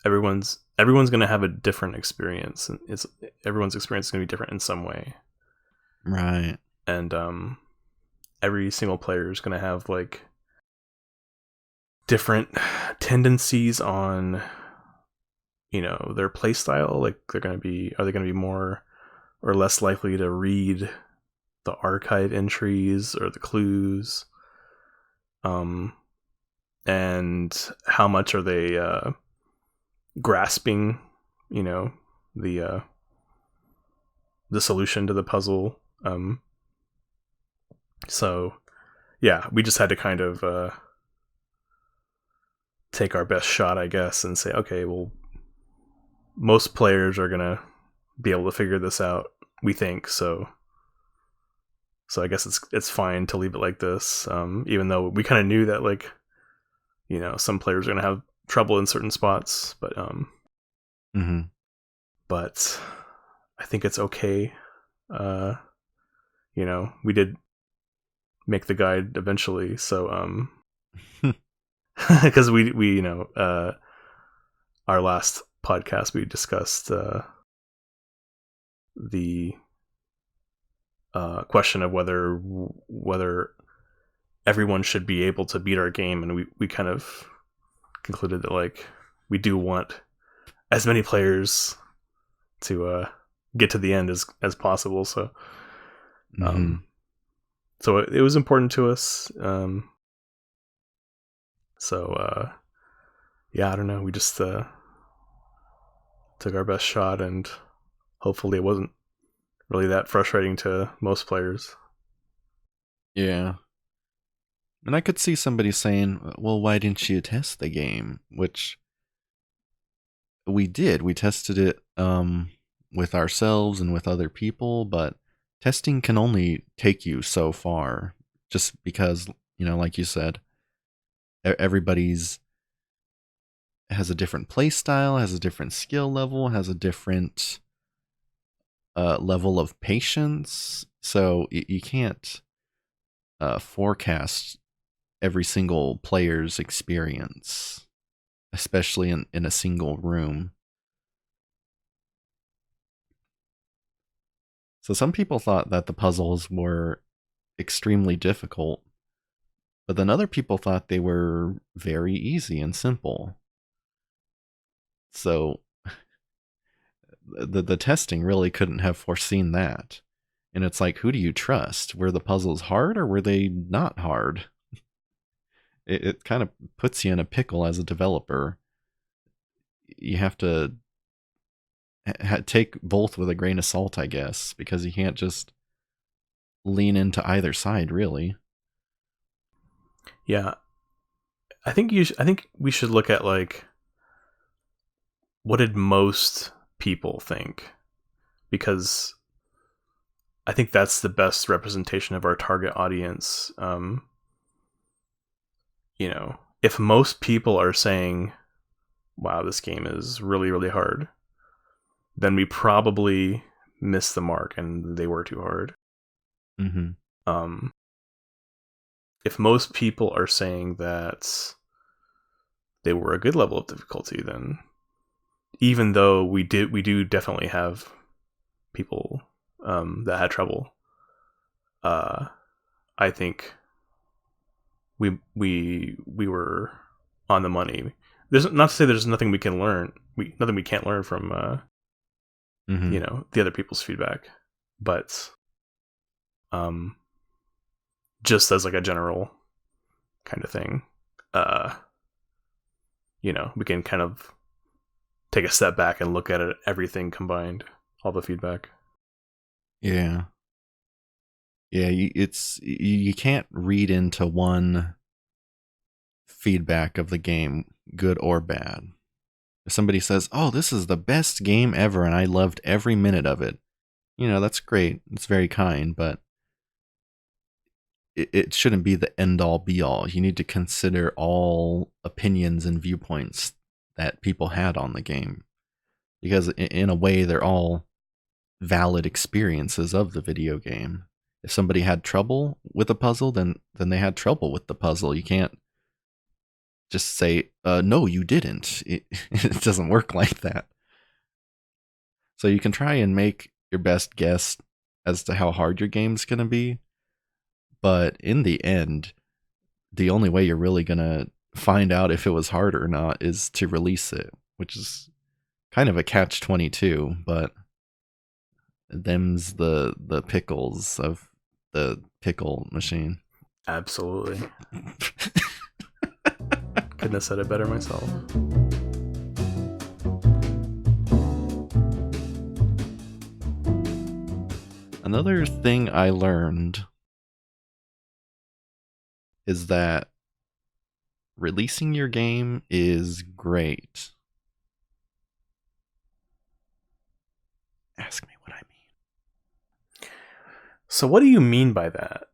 everyone's going to have a different experience, and everyone's experience is going to be different in some way. Right. And every single player is going to have like different tendencies on their play style. Like, are they going to be more or less likely to read the archive entries or the clues, and how much are they grasping the solution to the puzzle. So, yeah, we just had to kind of take our best shot, I guess, and say, okay, well, most players are gonna be able to figure this out, we think. So I guess it's fine to leave it like this, even though we kind of knew that, like, some players are gonna have trouble in certain spots, but Mm-hmm. but I think it's okay. Uh, we did make the guide eventually, so because we our last podcast we discussed the question of whether everyone should be able to beat our game, and we kind of concluded that, like, we do want as many players to get to the end as possible. So Mm-hmm. so it was important to us. Yeah, I don't know. We just took our best shot, and hopefully it wasn't really that frustrating to most players. Yeah. And I could see somebody saying, well, why didn't you test the game? Which we did. We tested it with ourselves and with other people, but testing can only take you so far just because, like you said, everybody's has a different play style, has a different skill level, has a different level of patience. So you can't forecast every single player's experience, especially in a single room. So some people thought that the puzzles were extremely difficult, but then other people thought they were very easy and simple. So the testing really couldn't have foreseen that. And it's like, who do you trust? Were the puzzles hard or were they not hard? It kind of puts you in a pickle as a developer. You have to take both with a grain of salt, I guess, because you can't just lean into either side, really. Yeah, I think we should look at, like, what did most people think, because I think that's the best representation of our target audience. If most people are saying, wow, this game is really, really hard, then we probably missed the mark and they were too hard. Mm-hmm. If most people are saying that they were a good level of difficulty, then even though we do definitely have people that had trouble, I think we were on the money. There's not to say there's nothing we can learn, nothing we can't learn from Mm-hmm. the other people's feedback, but just as, like, a general kind of thing, we can kind of take a step back and look at it, everything combined, all the feedback. Yeah. Yeah, you can't read into one feedback of the game, good or bad. If somebody says, "Oh, this is the best game ever and I loved every minute of it." That's great. It's very kind, but it shouldn't be the end all be all. You need to consider all opinions and viewpoints that people had on the game, because in a way they're all valid experiences of the video game. If somebody had trouble with a puzzle, then they had trouble with the puzzle. You can't just say, no, you didn't. It doesn't work like that. So you can try and make your best guess as to how hard your game's going to be, but in the end, the only way you're really going to find out if it was hard or not is to release it, which is kind of a catch-22, but them's the pickles of the pickle machine. Absolutely. Couldn't have said it better myself. Another thing I learned is that releasing your game is great. Ask me what I mean. So what do you mean by that?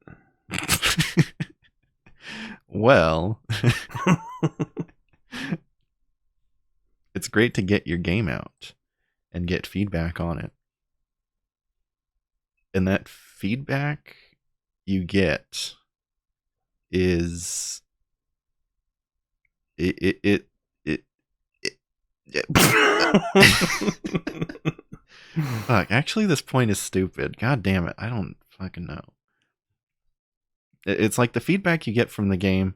Well, it's great to get your game out and get feedback on it. And that feedback you get is it fuck, actually this point is stupid. God damn it. I don't fucking know. It's like the feedback you get from the game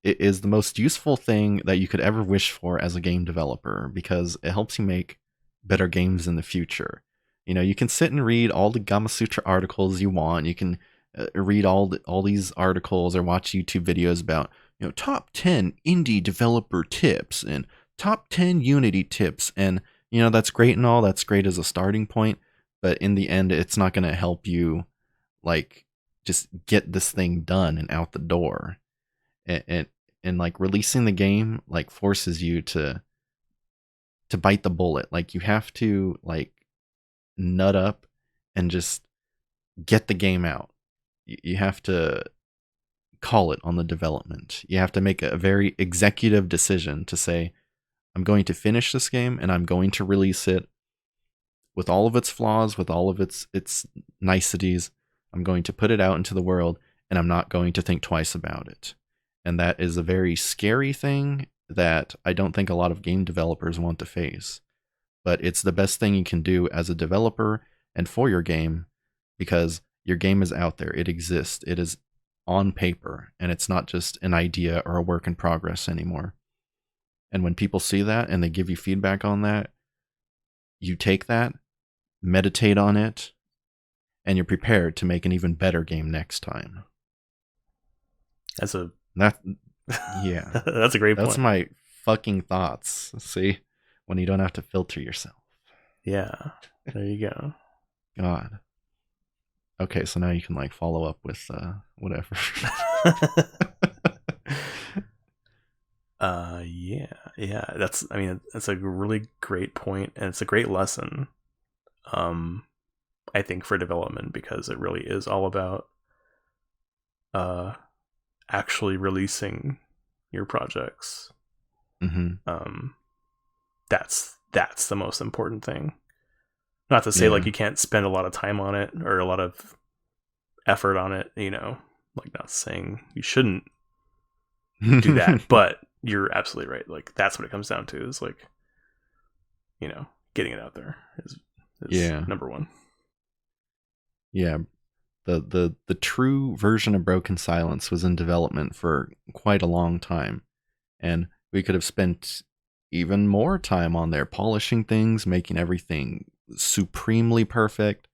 is the most useful thing that you could ever wish for as a game developer, because it helps you make better games in the future. You know, you can sit and read all the Gama Sutra articles you want. You can read all these articles or watch YouTube videos about, you know, top 10 indie developer tips and top 10 Unity tips. And, you know, that's great and all. That's great as a starting point. But in the end, it's not going to help you, like, just get this thing done and out the door. And like releasing the game like forces you to bite the bullet. Like you have to like nut up and just get the game out. You have to call it on the development. You have to make a very executive decision to say, I'm going to finish this game and I'm going to release it with all of its flaws, with all of its niceties. I'm going to put it out into the world and I'm not going to think twice about it. And that is a very scary thing that I don't think a lot of game developers want to face. But it's the best thing you can do as a developer and for your game, because your game is out there. It exists. It is on paper, and it's not just an idea or a work in progress anymore. And when people see that and they give you feedback on that, you take that, meditate on it, and you're prepared to make an even better game next time. Yeah. That's a great point. That's my fucking thoughts. See? When you don't have to filter yourself. Yeah. There you go. God. Okay, so now you can like follow up with whatever. Yeah. That's a really great point, and it's a great lesson. I think for development, because it really is all about actually releasing your projects. Mm-hmm. That's the most important thing. Not to say like you can't spend a lot of time on it or a lot of effort on it, you know, like not saying you shouldn't do that, but you're absolutely right. Like that's what it comes down to, is like, you know, getting it out there is number one. Yeah. The true version of Broken Silence was in development for quite a long time, and we could have spent even more time on there polishing things, making everything supremely perfect,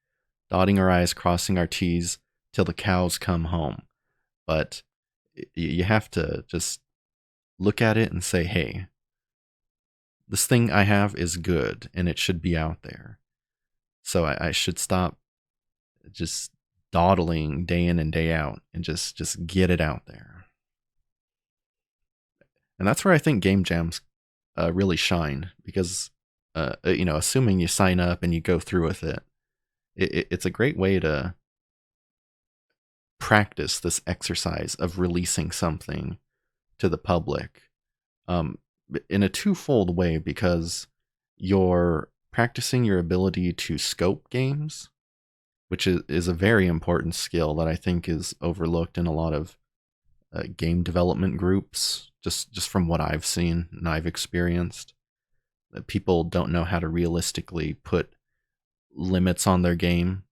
dotting our I's, crossing our T's till the cows come home. But you have to just look at it and say, hey, this thing I have is good and it should be out there. So I should stop just dawdling day in and day out and just get it out there. And that's where I think game jams really shine, because you know, assuming you sign up and you go through with it, it's a great way to practice this exercise of releasing something to the public, in a twofold way, because you're practicing your ability to scope games, which is a very important skill that I think is overlooked in a lot of game development groups, just from what I've seen and I've experienced. That people don't know how to realistically put limits on their game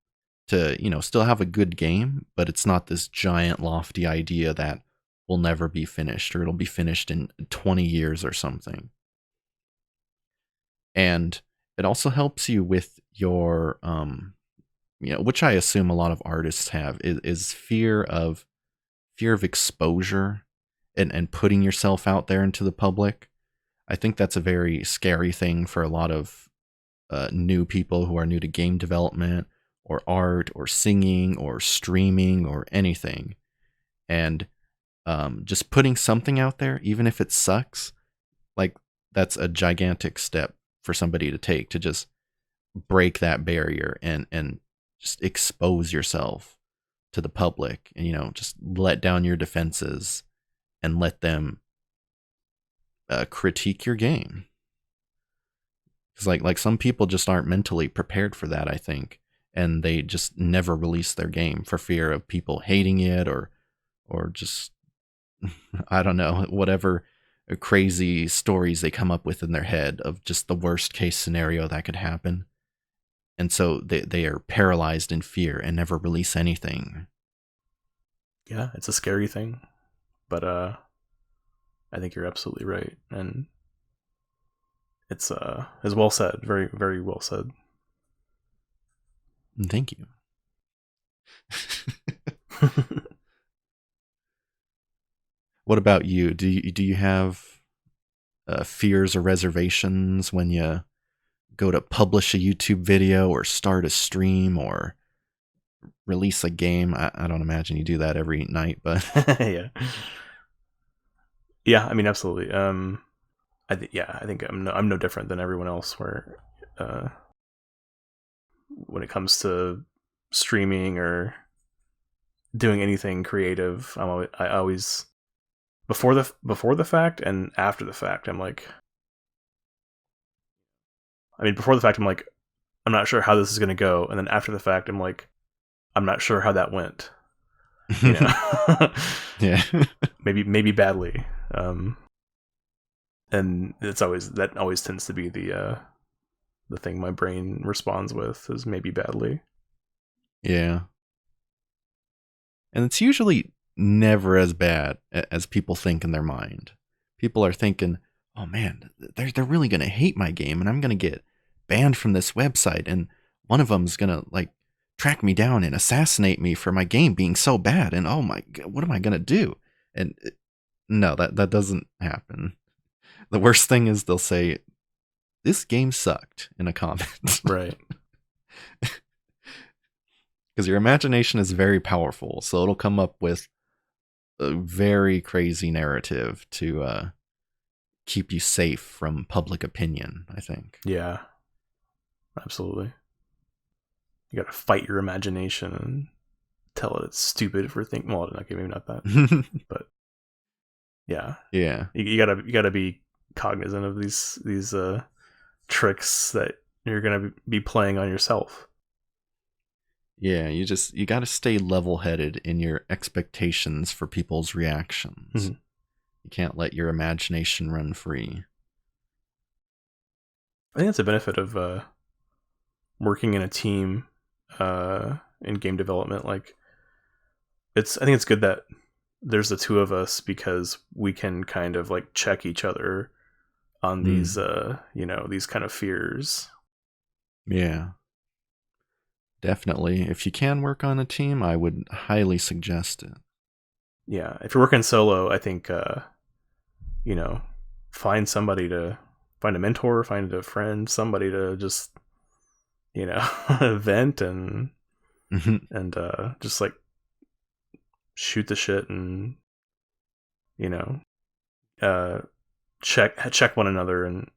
to, you know, still have a good game, but it's not this giant lofty idea that will never be finished, or it'll be finished in 20 years or something. And it also helps you with your you know, which I assume a lot of artists have, is fear of exposure and putting yourself out there into the public. I think that's a very scary thing for a lot of new people who are new to game development or art or singing or streaming or anything. And just putting something out there, even if it sucks, like that's a gigantic step for somebody to take, to just break that barrier and just expose yourself to the public, and just let down your defenses and let them critique your game. Because like some people just aren't mentally prepared for that, I think, and they just never release their game for fear of people hating it, or just I don't know, whatever crazy stories they come up with in their head of just the worst case scenario that could happen. And so they are paralyzed in fear and never release anything. Yeah, it's a scary thing. But I think you're absolutely right. And it's well said. Very, very well said. Thank you. What about you? Do you have fears or reservations when you go to publish a YouTube video or start a stream or release a game? I don't imagine you do that every night, but yeah, I mean, absolutely. I think I'm no different than everyone else. Where when it comes to streaming or doing anything creative, I always before the fact and after the fact, I'm like, I mean, before the fact, I'm like, I'm not sure how this is going to go, and then after the fact, I'm like, I'm not sure how that went. Yeah, maybe badly. And that always tends to be the thing my brain responds with, is maybe badly. Yeah. And it's usually never as bad as people think in their mind. People are thinking, oh man, they're really going to hate my game, and I'm going to get banned from this website, and one of them's going to like track me down and assassinate me for my game being so bad, and oh my God, what am I going to do? And no, that doesn't happen. The worst thing is they'll say, this game sucked in a comment. Right. Because your imagination is very powerful, so it'll come up with a very crazy narrative to keep you safe from public opinion, I think. Yeah, absolutely. You gotta fight your imagination and tell it it's stupid for thinking. Well, okay, maybe not that, but yeah, you gotta be cognizant of these tricks that you're gonna be playing on yourself. Yeah, you got to stay level-headed in your expectations for people's reactions. Mm-hmm. You can't let your imagination run free. I think that's a benefit of working in a team in game development. Like, I think it's good that there's the two of us, because we can kind of like check each other on these these kind of fears. Yeah. Definitely. If you can work on a team, I would highly suggest it. Yeah. If you're working solo, I think, find a mentor, find a friend, somebody to just, vent and just like shoot the shit and, check one another and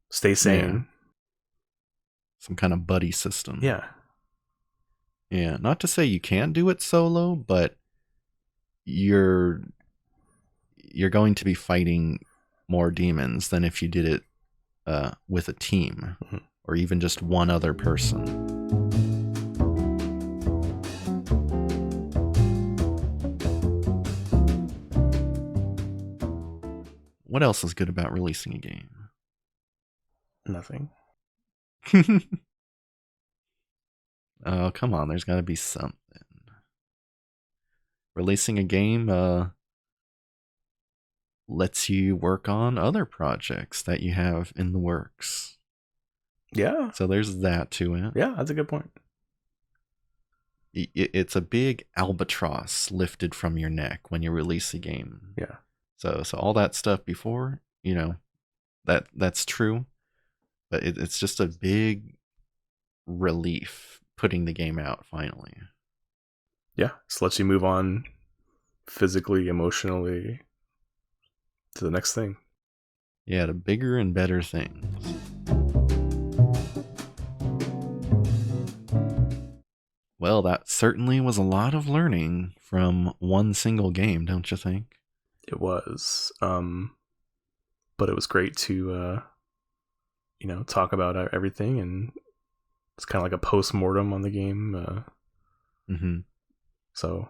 stay sane. Yeah. Some kind of buddy system. Yeah. Yeah. Not to say you can't do it solo, but you're going to be fighting more demons than if you did it with a team, mm-hmm. or even just one other person. What else is good about releasing a game? Nothing. Oh, come on. There's got to be something. Releasing a game lets you work on other projects that you have in the works. Yeah. So there's that to it. Yeah, that's a good point. It's a big albatross lifted from your neck when you release a game. Yeah. So all that stuff before, that's true. But it's just a big relief putting the game out finally. yeah, just lets you move on physically, emotionally to the next thing. Yeah, to bigger and better things. Well, that certainly was a lot of learning from one single game, don't you think? It was, but it was great to talk about everything, and it's kind of like a post-mortem on the game. Mm-hmm. So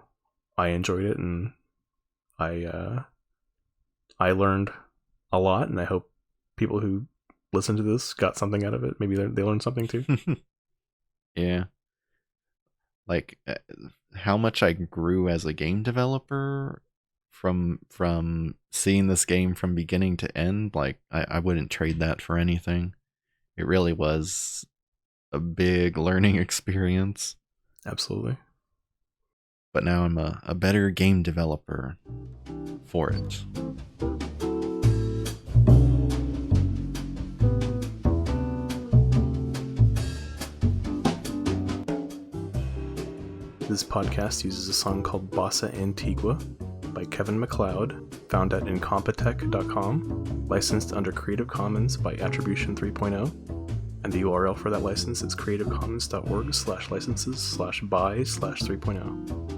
I enjoyed it, and I learned a lot, and I hope people who listen to this got something out of it. Maybe they learned something too. Yeah. Like how much I grew as a game developer from seeing this game from beginning to end, like I wouldn't trade that for anything. It really was a big learning experience. Absolutely. But now I'm a better game developer for it. This podcast uses a song called Bossa Antigua by Kevin MacLeod, found at incompetech.com, licensed under Creative Commons by Attribution 3.0, and the URL for that license is creativecommons.org/licenses/by/3.0.